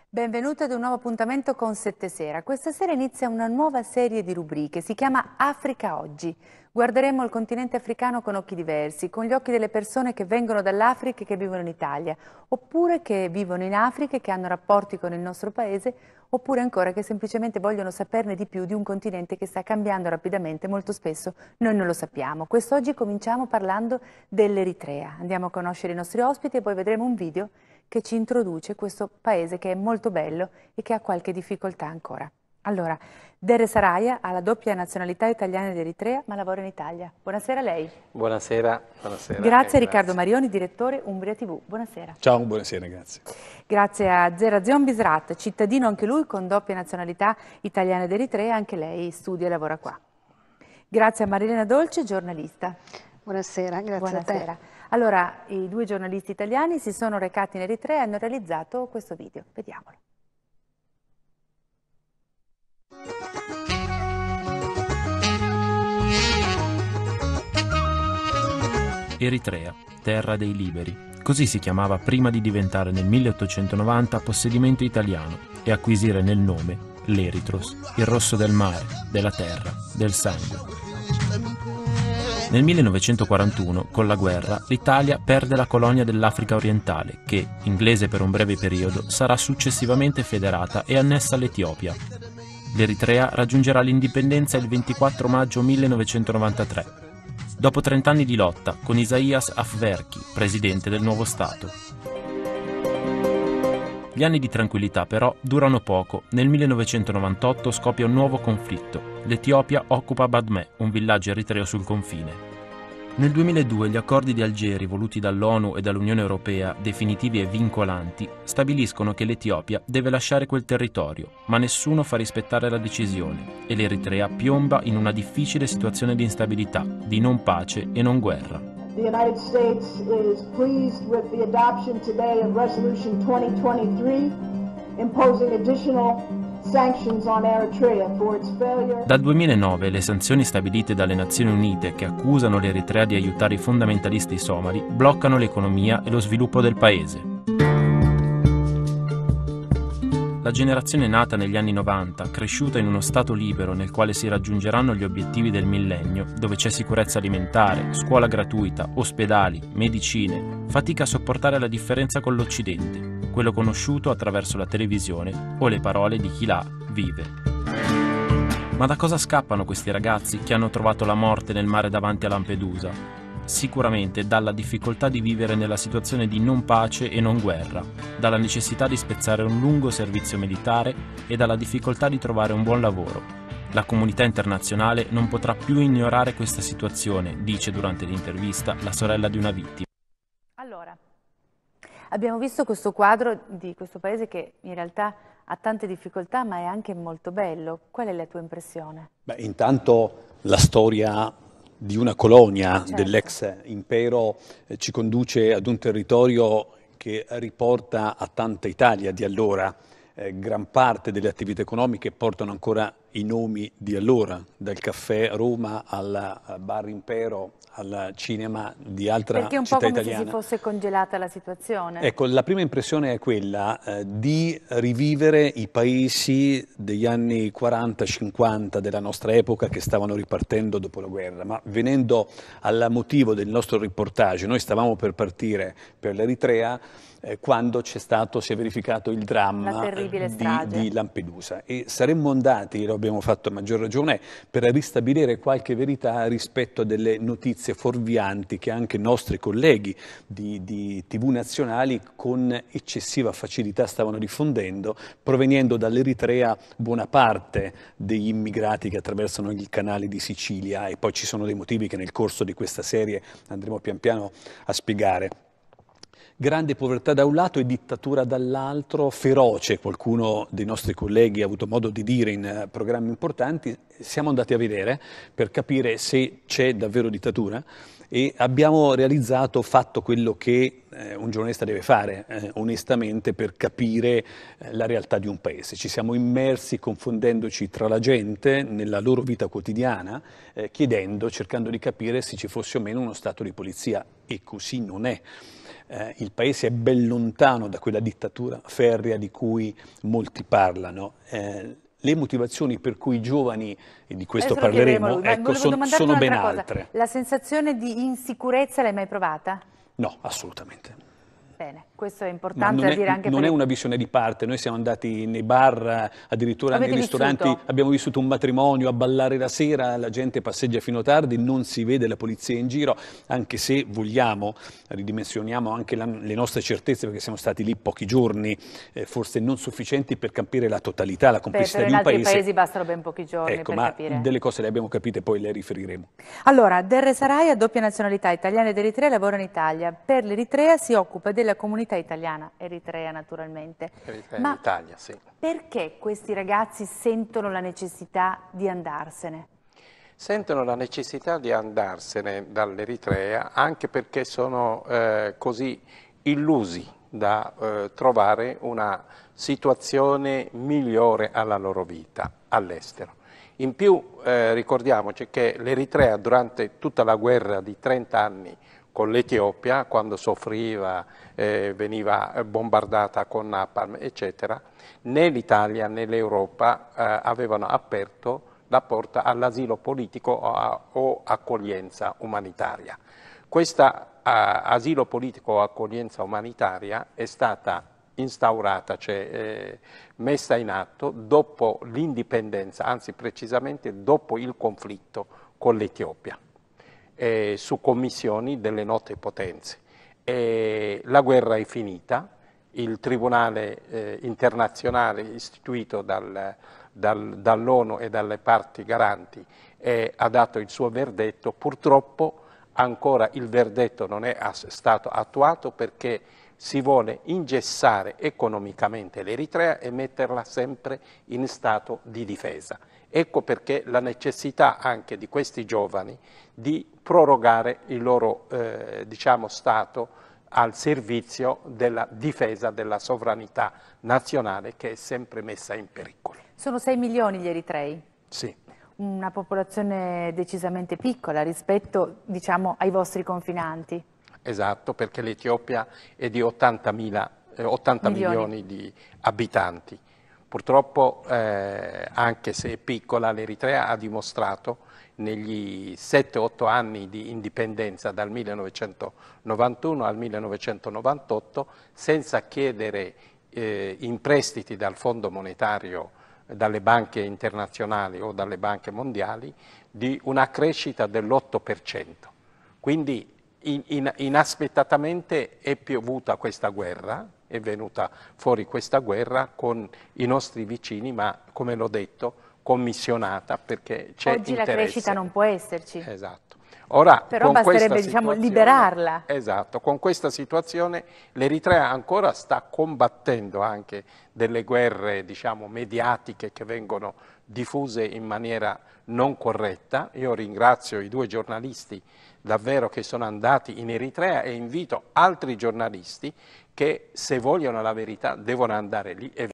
Benvenuti ad un nuovo appuntamento con Sette Sera. Questa sera inizia una nuova serie di rubriche, si chiama Africa Oggi. Guarderemo il continente africano con occhi diversi, con gli occhi delle persone che vengono dall'Africa e che vivono in Italia, oppure che vivono in Africa e che hanno rapporti con il nostro paese, oppure ancora che semplicemente vogliono saperne di più di un continente che sta cambiando rapidamente, molto spesso noi non lo sappiamo. Quest'oggi cominciamo parlando dell'Eritrea. Andiamo a conoscere i nostri ospiti e poi vedremo un video che ci introduce questo paese che è molto bello e che ha qualche difficoltà ancora. Allora, Dere Saraya ha la doppia nazionalità italiana ed eritrea, ma lavora in Italia. Buonasera a lei. Buonasera. Buonasera. Grazie a Riccardo Marioni, direttore Umbria TV. Buonasera. Ciao, buonasera, grazie. Grazie a Zerazion Bisrat, cittadino anche lui con doppia nazionalità italiana ed eritrea, anche lei studia e lavora qua. Grazie a Marilena Dolce, giornalista. Buonasera, grazie Buonasera. a te. Allora, i due giornalisti italiani si sono recati in Eritrea e hanno realizzato questo video. Vediamolo. Eritrea, terra dei liberi. Così si chiamava prima di diventare nel 1890 possedimento italiano e acquisire nel nome l'Eritros, il rosso del mare, della terra, del sangue. Nel 1941, con la guerra, l'Italia perde la colonia dell'Africa orientale che, inglese per un breve periodo, sarà successivamente federata e annessa all'Etiopia. L'Eritrea raggiungerà l'indipendenza il 24 maggio 1993, dopo 30 anni di lotta con Isaias Afwerki, presidente del nuovo Stato. Gli anni di tranquillità però durano poco. Nel 1998 scoppia un nuovo conflitto. L'Etiopia occupa Badmè, un villaggio eritreo sul confine. Nel 2002 gli accordi di Algeri, voluti dall'ONU e dall'Unione Europea, definitivi e vincolanti, stabiliscono che l'Etiopia deve lasciare quel territorio, ma nessuno fa rispettare la decisione e l'Eritrea piomba in una difficile situazione di instabilità, di non pace e non guerra. The United States is pleased with the adoption today of Resolution 2023, imposing additional sanctions on Eritrea for its failure. Dal 2009 le sanzioni stabilite dalle Nazioni Unite che accusano l'Eritrea di aiutare i fondamentalisti somali bloccano l'economia e lo sviluppo del paese. La generazione nata negli anni 90, cresciuta in uno stato libero nel quale si raggiungeranno gli obiettivi del millennio, dove c'è sicurezza alimentare, scuola gratuita, ospedali, medicine, fatica a sopportare la differenza con l'Occidente, quello conosciuto attraverso la televisione o le parole di chi là vive. Ma da cosa scappano questi ragazzi che hanno trovato la morte nel mare davanti a Lampedusa? Sicuramente dalla difficoltà di vivere nella situazione di non pace e non guerra, dalla necessità di spezzare un lungo servizio militare e dalla difficoltà di trovare un buon lavoro. La comunità internazionale non potrà più ignorare questa situazione, dice durante l'intervista la sorella di una vittima. Allora, abbiamo visto questo quadro di questo paese che in realtà ha tante difficoltà ma è anche molto bello. Qual è la tua impressione? Beh, intanto la storia di una colonia certo. dell'ex impero ci conduce ad un territorio che riporta a tanta Italia di allora. Gran parte delle attività economiche portano ancora i nomi di allora, dal caffè Roma al bar Impero, al cinema di altra città italiana. Perché è un po' come se si fosse congelata la situazione. Ecco, la prima impressione è quella di rivivere i paesi degli anni 40-50 della nostra epoca che stavano ripartendo dopo la guerra. Ma venendo al motivo del nostro reportage, noi stavamo per partire per l'Eritrea quando si è verificato il dramma di Lampedusa e saremmo andati, lo abbiamo fatto a maggior ragione, per ristabilire qualche verità rispetto a delle notizie fuorvianti che anche i nostri colleghi di TV nazionali con eccessiva facilità stavano diffondendo, provenendo dall'Eritrea buona parte degli immigrati che attraversano i canali di Sicilia, e poi ci sono dei motivi che nel corso di questa serie andremo pian piano a spiegare. Grande povertà da un lato e dittatura dall'altro, feroce, qualcuno dei nostri colleghi ha avuto modo di dire in programmi importanti. Siamo andati a vedere per capire se c'è davvero dittatura e abbiamo fatto quello che un giornalista deve fare onestamente per capire la realtà di un paese. Ci siamo immersi confondendoci tra la gente nella loro vita quotidiana, cercando di capire se ci fosse o meno uno stato di polizia, e così non è. Il paese è ben lontano da quella dittatura ferrea di cui molti parlano. Le motivazioni per cui i giovani, e di questo parleremo, ecco, sono ben altre. La sensazione di insicurezza l'hai mai provata? No, assolutamente. Bene, questo è importante da dire anche non è una visione di parte. Noi siamo andati nei bar, addirittura nei ristoranti, abbiamo vissuto un matrimonio, a ballare la sera, la gente passeggia fino a tardi, non si vede la polizia in giro, anche se vogliamo, ridimensioniamo anche le nostre certezze, perché siamo stati lì pochi giorni, forse non sufficienti per capire la totalità, la complessità di un paese. In altri paesi bastano ben pochi giorni per capire. Ma delle cose le abbiamo capite, poi le riferiremo. Allora, Derre Sarai ha doppia nazionalità, italiana ed eritrea, lavora in Italia. Per l'Eritrea si occupa della comunità italiana, eritrea naturalmente. Eritrea in Italia, sì. Perché questi ragazzi sentono la necessità di andarsene? Sentono la necessità di andarsene dall'Eritrea anche perché sono così illusi da trovare una situazione migliore alla loro vita all'estero. In più ricordiamoci che l'Eritrea durante tutta la guerra di 30 anni con l'Etiopia, quando soffriva, veniva bombardata con napalm, eccetera, né l'Italia né l'Europa avevano aperto la porta all'asilo politico o accoglienza umanitaria. Questa asilo politico o accoglienza umanitaria è stata instaurata, cioè messa in atto dopo l'indipendenza, anzi precisamente dopo il conflitto con l'Etiopia. Su commissioni delle note potenze. La guerra è finita, il tribunale internazionale istituito dall'ONU e dalle parti garanti ha dato il suo verdetto. Purtroppo ancora il verdetto non è stato attuato perché si vuole ingessare economicamente l'Eritrea e metterla sempre in stato di difesa. Ecco perché la necessità anche di questi giovani di prorogare il loro stato al servizio della difesa della sovranità nazionale che è sempre messa in pericolo. Sono 6 milioni gli eritrei? Sì. Una popolazione decisamente piccola rispetto, diciamo, ai vostri confinanti. Esatto, perché l'Etiopia è di 80 milioni di abitanti. Purtroppo, anche se è piccola, l'Eritrea ha dimostrato negli 7-8 anni di indipendenza dal 1991 al 1998, senza chiedere in prestiti dal Fondo monetario, dalle banche internazionali o dalle banche mondiali, di una crescita dell'8%. Quindi inaspettatamente è piovuta questa guerra, è venuta fuori questa guerra con i nostri vicini, ma come l'ho detto, commissionata perché c'è interesse. Oggi la crescita non può esserci. Esatto. Ora, però basterebbe, diciamo, liberarla. Esatto, con questa situazione l'Eritrea ancora sta combattendo anche delle guerre, diciamo, mediatiche che vengono diffuse in maniera non corretta. Io ringrazio i 2 giornalisti davvero che sono andati in Eritrea e invito altri giornalisti che, se vogliono la verità, devono andare lì e